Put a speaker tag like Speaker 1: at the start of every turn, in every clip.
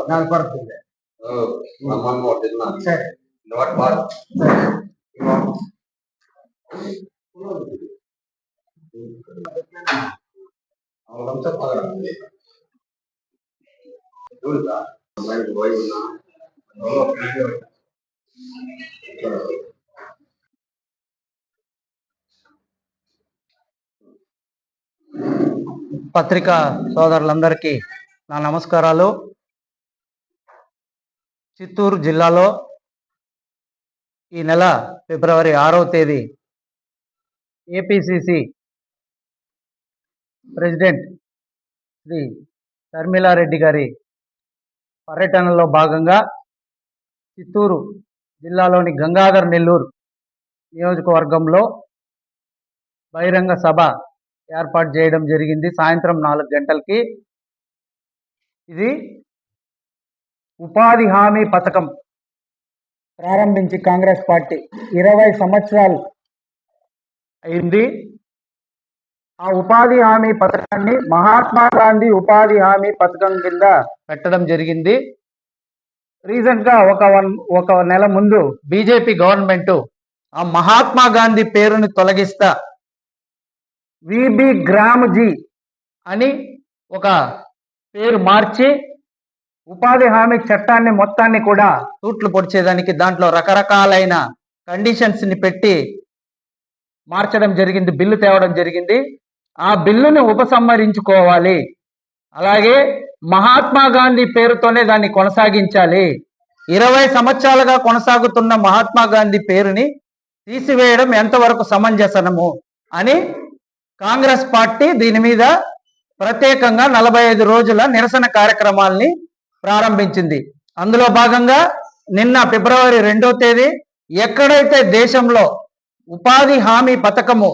Speaker 1: ನಾನು ಬರ್ತಿದ್ದೆ. ಸರಿ
Speaker 2: పత్రికా సోదరులందరికీ నా నమస్కారాలు. చిత్తూరు జిల్లాలో ఈ నెల ఫిబ్రవరి 6వ తేదీ ఏపీసీసీ ప్రెసిడెంట్ శ్రీ షర్మిలారెడ్డి గారి పర్యటనలో భాగంగా చిత్తూరు జిల్లాలోని గంగాధర్ నెల్లూరు నియోజకవర్గంలో బహిరంగ సభ ఏర్పాటు చేయడం జరిగింది. సాయంత్రం 4 గంటలకి. ఇది ఉపాధి హామీ పథకం ప్రారంభించి కాంగ్రెస్ పార్టీ 20 సంవత్సరాలు అయింది. ఆ ఉపాధి హామీ పథకాన్ని మహాత్మా గాంధీ ఉపాధి హామీ పథకం కింద పెట్టడం జరిగింది. రీసెంట్గా ఒక నెల ముందు బీజేపీ గవర్నమెంట్ ఆ మహాత్మా గాంధీ పేరుని తొలగిస్తా విబి గ్రామ్జీ అని ఒక పేరు మార్చి ఉపాధి హామీ చట్టాన్ని మొత్తాన్ని కూడా తూట్లు పొడిచేదానికి దాంట్లో రకరకాలైన కండిషన్స్ని పెట్టి మార్చడం జరిగింది, బిల్లు తేవడం జరిగింది. ఆ బిల్లుని ఉపసంహరించుకోవాలి, అలాగే మహాత్మా గాంధీ పేరుతోనే దాన్ని కొనసాగించాలి. 20 సంవత్సరాలుగా కొనసాగుతున్న మహాత్మా గాంధీ పేరుని తీసివేయడం ఎంతవరకు సమంజసము అని కాంగ్రెస్ పార్టీ దీని మీద ప్రత్యేకంగా 45 రోజుల నిరసన కార్యక్రమాల్ని ప్రారంభించింది. అందులో భాగంగా నిన్న ఫిబ్రవరి 2వ తేదీ ఎక్కడైతే దేశంలో ఉపాధి హామీ పథకము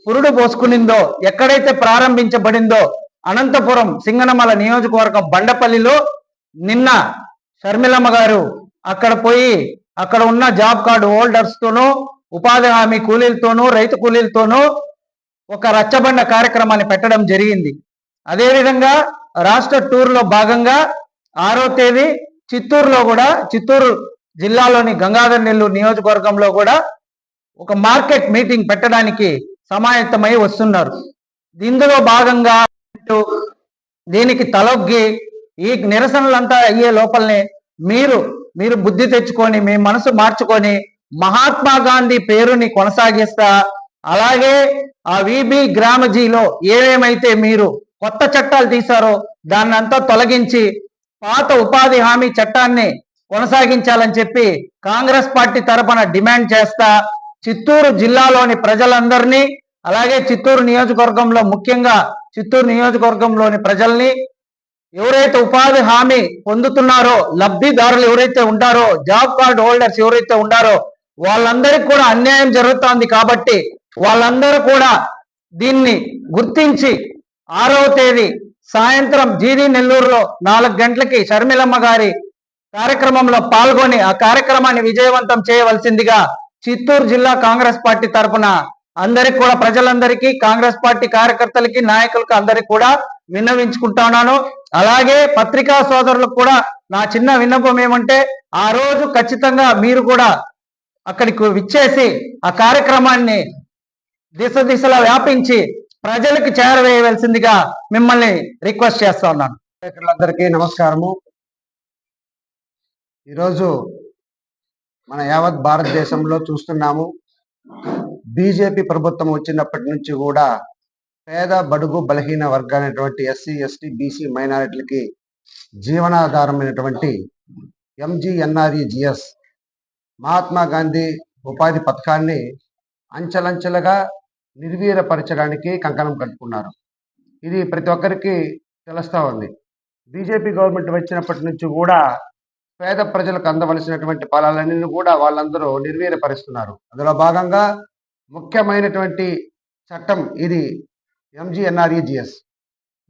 Speaker 2: పురుడు పోసుకునిందో, ఎక్కడైతే ప్రారంభించబడిందో అనంతపురం సింగనమల నియోజకవర్గం బండపల్లిలో నిన్న షర్మిలమ్మ గారు అక్కడ పోయి అక్కడ ఉన్న జాబ్ కార్డు హోల్డర్స్తోనూ ఉపాధి హామీ కూలీలతోనూ రైతు కూలీలతోనూ ఒక రచ్చబండ కార్యక్రమాన్ని పెట్టడం జరిగింది. అదేవిధంగా రాష్ట్ర టూర్లో భాగంగా 6వ తేదీ చిత్తూరులో కూడా, చిత్తూరు జిల్లాలోని గంగాధర్ నెల్లూరు నియోజకవర్గంలో కూడా ఒక మార్కెట్ మీటింగ్ పెట్టడానికి సమాయత్తమై వస్తున్నారు. ఇందులో భాగంగా దీనికి తలొగ్గి ఈ నిరసనలంతా అయ్యే లోపలనే మీరు బుద్ధి తెచ్చుకొని మీ మనసు మార్చుకొని మహాత్మా గాంధీ పేరుని కొనసాగిస్తా, అలాగే ఆ విబి గ్రామజీలో ఏమేమైతే మీరు కొత్త చట్టాలు తీశారో దాన్నంతా తొలగించి పాత ఉపాధి హామీ చట్టాన్ని కొనసాగించాలని చెప్పి కాంగ్రెస్ పార్టీ తరపున డిమాండ్ చేస్తా చిత్తూరు జిల్లాలోని ప్రజలందరినీ, అలాగే చిత్తూరు నియోజకవర్గంలో ముఖ్యంగా చిత్తూరు నియోజకవర్గంలోని ప్రజల్ని, ఎవరైతే ఉపాధి హామీ పొందుతున్నారో లబ్ధిదారులు ఎవరైతే ఉంటారో, జాబ్ కార్డు హోల్డర్స్ ఎవరైతే ఉంటారో వాళ్ళందరికీ కూడా అన్యాయం జరుగుతోంది. కాబట్టి వాళ్ళందరూ కూడా దీన్ని గుర్తించి 6వ తేదీ సాయంత్రం జీడి నెల్లూరులో 4 గంటలకి షర్మిలమ్మ గారి కార్యక్రమంలో పాల్గొని ఆ కార్యక్రమాన్ని విజయవంతం చేయవలసిందిగా చిత్తూరు జిల్లా కాంగ్రెస్ పార్టీ తరఫున అందరికి కూడా, ప్రజలందరికీ, కాంగ్రెస్ పార్టీ కార్యకర్తలకి, నాయకులకు అందరికి కూడా విన్నవించుకుంటున్నాను. అలాగే పత్రికా సోదరులకు కూడా నా చిన్న విన్నపం ఏమంటే, ఆ రోజు ఖచ్చితంగా మీరు కూడా అక్కడికి విచ్చేసి ఆ కార్యక్రమాన్ని దిశలా వ్యాపించి ప్రజలకు చేరవేయవలసిందిగా మిమ్మల్ని రిక్వెస్ట్ చేస్తా ఉన్నాను.
Speaker 1: అందరికీ నమస్కారము. ఈరోజు మన యావత్ భారతదేశంలో చూస్తున్నాము, బీజేపీ ప్రభుత్వం వచ్చినప్పటి నుంచి కూడా పేద బడుగు బలహీన వర్గాలైనటువంటి ఎస్సీ ఎస్టీ బీసీ మైనారిటీలకి జీవనాధారమైనటువంటి ఎంజీఎన్ఆర్ఈజీఎస్ మహాత్మా గాంధీ ఉపాధి పథకాన్ని అంచెలంచెలుగా నిర్వీర్యపరచడానికి కంకణం కట్టుకున్నారు. ఇది ప్రతి ఒక్కరికి తెలుస్తూ ఉంది. బీజేపీ గవర్నమెంట్ వచ్చినప్పటి నుంచి కూడా పేద ప్రజలకు అందవలసినటువంటి ఫలాలన్నీ కూడా వాళ్ళందరూ నిర్వీర్యపరుస్తున్నారు. అందులో భాగంగా ముఖ్యమైనటువంటి చట్టం ఇది ఎంజీఎన్ఆర్ఈజీఎస్.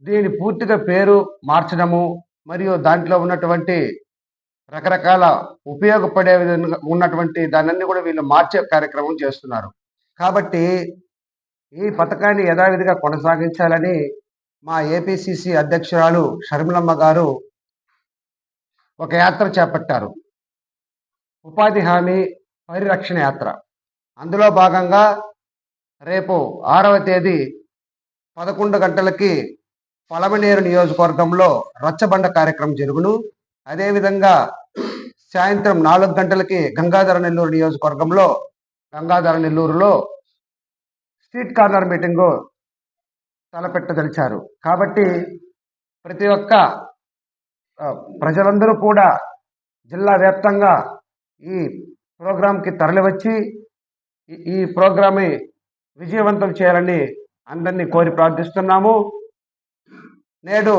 Speaker 1: దీని పూర్తిగా పేరు మార్చడము మరియు దాంట్లో ఉన్నటువంటి రకరకాల ఉపయోగపడే విధంగా ఉన్నటువంటి దాన్ని కూడా వీళ్ళు మార్చే కార్యక్రమం చేస్తున్నారు. కాబట్టి ఈ పథకాన్ని యథావిధిగా కొనసాగించాలని మా ఏపీసీసీ అధ్యక్షురాలు షర్మిలమ్మ గారు ఒక యాత్ర చేపట్టారు, ఉపాధి హామీ పరిరక్షణ యాత్ర. అందులో భాగంగా రేపు 6వ తేదీ 11 గంటలకి పలమనేరు నియోజకవర్గంలో రచ్చబండ కార్యక్రమం జరుగును. అదేవిధంగా సాయంత్రం 4 గంటలకి గంగాధర నెల్లూరులో స్ట్రీట్ కార్నర్ మీటింగు తలపెట్టదలిచారు. కాబట్టి ప్రతి ఒక్క ప్రజలందరూ కూడా జిల్లా వ్యాప్తంగా ఈ ప్రోగ్రాంకి తరలివచ్చి ఈ ప్రోగ్రామ్ని విజయవంతం చేయాలని అందరినీ కోరి ప్రార్థిస్తున్నాము. నేడు